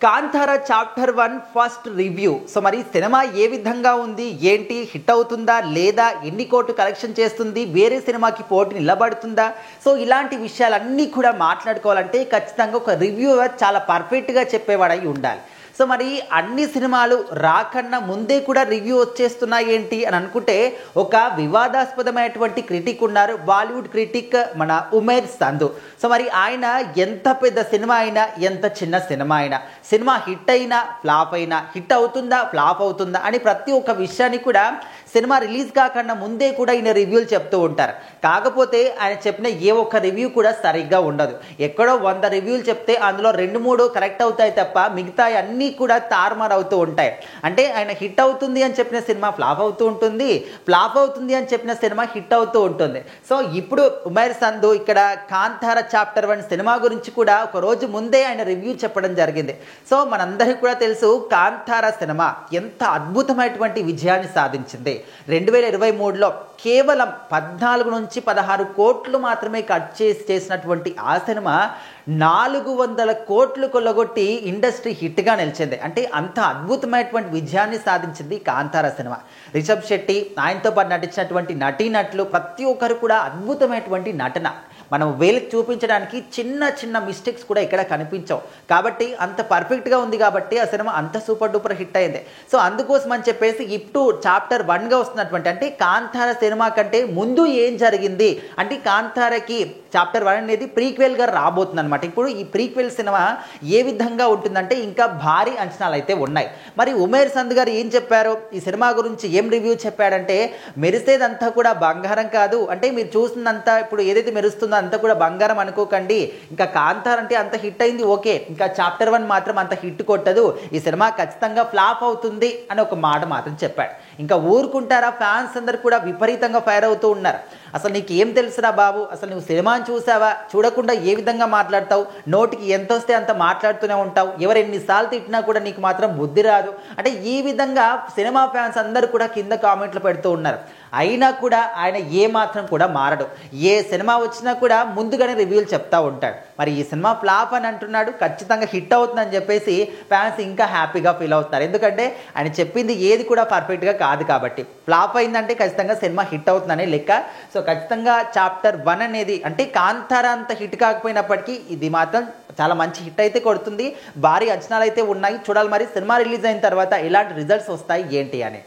Kantara chapter 1 first review. So మరి cinema ఏ విధంగా ఉంది, ఏంటి, హిట్ అవుతుందా లేదా, ఎన్ని కోట్లు కలెక్షన్ చేస్తుంది, వేరే సినిమాకి పోటీ నిలబడుతుందా? సో ఇలాంటి విషయాలన్నీ కూడా మాట్లాడుకోవాలంటే ఖచ్చితంగా ఒక రివ్యూవర్ చాలా పర్ఫెక్ట్గా చెప్పేవాడై ఉండాలి. సో మరి అన్ని సినిమాలు రాకన్నా ముందే కూడా రివ్యూ వచ్చేస్తున్నాయి ఏంటి అని అనుకుంటే, ఒక వివాదాస్పదమైనటువంటి క్రిటిక్ ఉన్నారు, బాలీవుడ్ క్రిటిక్ మన ఉమేర్ సంధు. సో మరి ఆయన ఎంత పెద్ద సినిమా అయినా, ఎంత చిన్న సినిమా అయినా, సినిమా హిట్ అయినా ఫ్లాప్ అయినా, హిట్ అవుతుందా ఫ్లాప్ అవుతుందా అని ప్రతి ఒక్క విషయాన్ని కూడా సినిమా రిలీజ్ కాకుండా ముందే కూడా ఈయన రివ్యూలు చెప్తూ ఉంటారు. కాకపోతే ఆయన చెప్పిన ఏ ఒక్క రివ్యూ కూడా సరిగ్గా ఉండదు. ఎక్కడో 100 రివ్యూలు చెప్తే అందులో 2-3 కరెక్ట్ అవుతాయి తప్ప మిగతా అన్నీ కూడా తారుమారు అవుతూ ఉంటాయి. అంటే ఆయన హిట్ అవుతుంది అని చెప్పిన సినిమా ఫ్లాప్ అవుతూ ఉంటుంది, ఫ్లాప్ అవుతుంది అని చెప్పిన సినిమా హిట్ అవుతూ ఉంటుంది. సో ఇప్పుడు ఉమేర్ సంధు ఇక్కడ కాంతారా చాప్టర్ 1 సినిమా గురించి కూడా ఒక రోజు ముందే ఆయన రివ్యూ చెప్పడం జరిగింది. సో మనందరికీ కూడా తెలుసు కాంతారా సినిమా ఎంత అద్భుతమైనటువంటి విజయాన్ని సాధించింది. 2023లో కేవలం 14 నుంచి 16 కోట్లు మాత్రమే కట్ చేసినటువంటి ఆ సినిమా 400 కోట్లు కొల్లగొట్టి ఇండస్ట్రీ హిట్గా నిలిచింది. అంటే అంత అద్భుతమైనటువంటి విజయాన్ని సాధించింది కాంతారా సినిమా. రిషబ్ శెట్టి, ఆయనతో పాటు నటించినటువంటి నటీనటులు ప్రతి ఒక్కరు కూడా అద్భుతమైనటువంటి నటన. మనం వేలకు చూపించడానికి చిన్న చిన్న మిస్టేక్స్ కూడా ఇక్కడ కనిపించవు. కాబట్టి అంత పర్ఫెక్ట్గా ఉంది కాబట్టి ఆ సినిమా అంత సూపర్ డూపర్ హిట్ అయింది. సో అందుకోసం అని చెప్పేసి ఇప్పుడు చాప్టర్ 1గా వస్తున్నటువంటి, అంటే కాంతారా సినిమా కంటే ముందు ఏం జరిగింది అంటే, కాంతారాకి చాప్టర్ 1 అనేది ప్రీక్వెల్గా రాబోతుంది అనమాట. ఇప్పుడు ఈ ప్రీక్వెల్ సినిమా ఏ విధంగా ఉంటుందంటే ఇంకా భారీ అంచనాలు అయితే ఉన్నాయి. మరి ఉమేర్ సంధు గారు ఏం చెప్పారు, ఈ సినిమా గురించి ఏం రివ్యూ చెప్పాడంటే, మెరిసేదంతా కూడా బంగారం కాదు, అంటే మీరు చూసిందంతా ఇప్పుడు ఏదైతే మెరుస్తుందో అంతా కూడా బంగారం అనుకోకండి. ఇంకా కాంతారా అంటే అంత హిట్ అయింది ఓకే, ఇంకా చాప్టర్ 1 మాత్రం అంత హిట్ కొట్టదు, ఈ సినిమా ఖచ్చితంగా ఫ్లాప్ అవుతుంది అని ఒక మాట మాత్రం చెప్పాడు. ఇంకా ఊరుకుంటారా, ఫ్యాన్స్ అందరు కూడా విపరీతంగా ఫైర్ అవుతూ ఉన్నారు. అసలు నీకు ఏం తెలుసురా బాబు, అసలు నువ్వు సినిమాని చూసావా, చూడకుండా ఏ విధంగా మాట్లాడతావు, నోటికి ఎంత వస్తే అంత మాట్లాడుతూనే ఉంటావు, ఎవరు ఎన్నిసార్లు తిట్టినా కూడా నీకు మాత్రం బుద్ధి రాదు అంటే ఈ విధంగా సినిమా ఫ్యాన్స్ అందరూ కూడా కింద కామెంట్లు పెడుతూ ఉన్నారు. అయినా కూడా ఆయన ఏ మాత్రం కూడా మారడు. ఏ సినిమా వచ్చినా కూడా ముందుగానే రివ్యూలు చెప్తా ఉంటాడు. మరి ఈ సినిమా ఫ్లాప్ అని అంటున్నాడు, ఖచ్చితంగా హిట్ అవుతుందని చెప్పేసి ఫ్యాన్స్ ఇంకా హ్యాపీగా ఫీల్ అవుతున్నారు. ఎందుకంటే ఆయన చెప్పింది ఏది కూడా పర్ఫెక్ట్గా కాదు కాబట్టి. ఫ్లాప్ అయిందంటే ఖచ్చితంగా సినిమా హిట్ అవుతుందనే లెక్క. సో ఖచ్చితంగా చాప్టర్ 1 అనేది, అంటే కాంతారా అంత హిట్ కాకపోయినప్పటికీ ఇది మాత్రం చాలా మంచి హిట్ అయితే కొడుతుంది. భారీ అంచనాలు అయితే ఉన్నాయి. చూడాలి మరి సినిమా రిలీజ్ అయిన తర్వాత ఎలాంటి రిజల్ట్స్ వస్తాయి ఏంటి అని.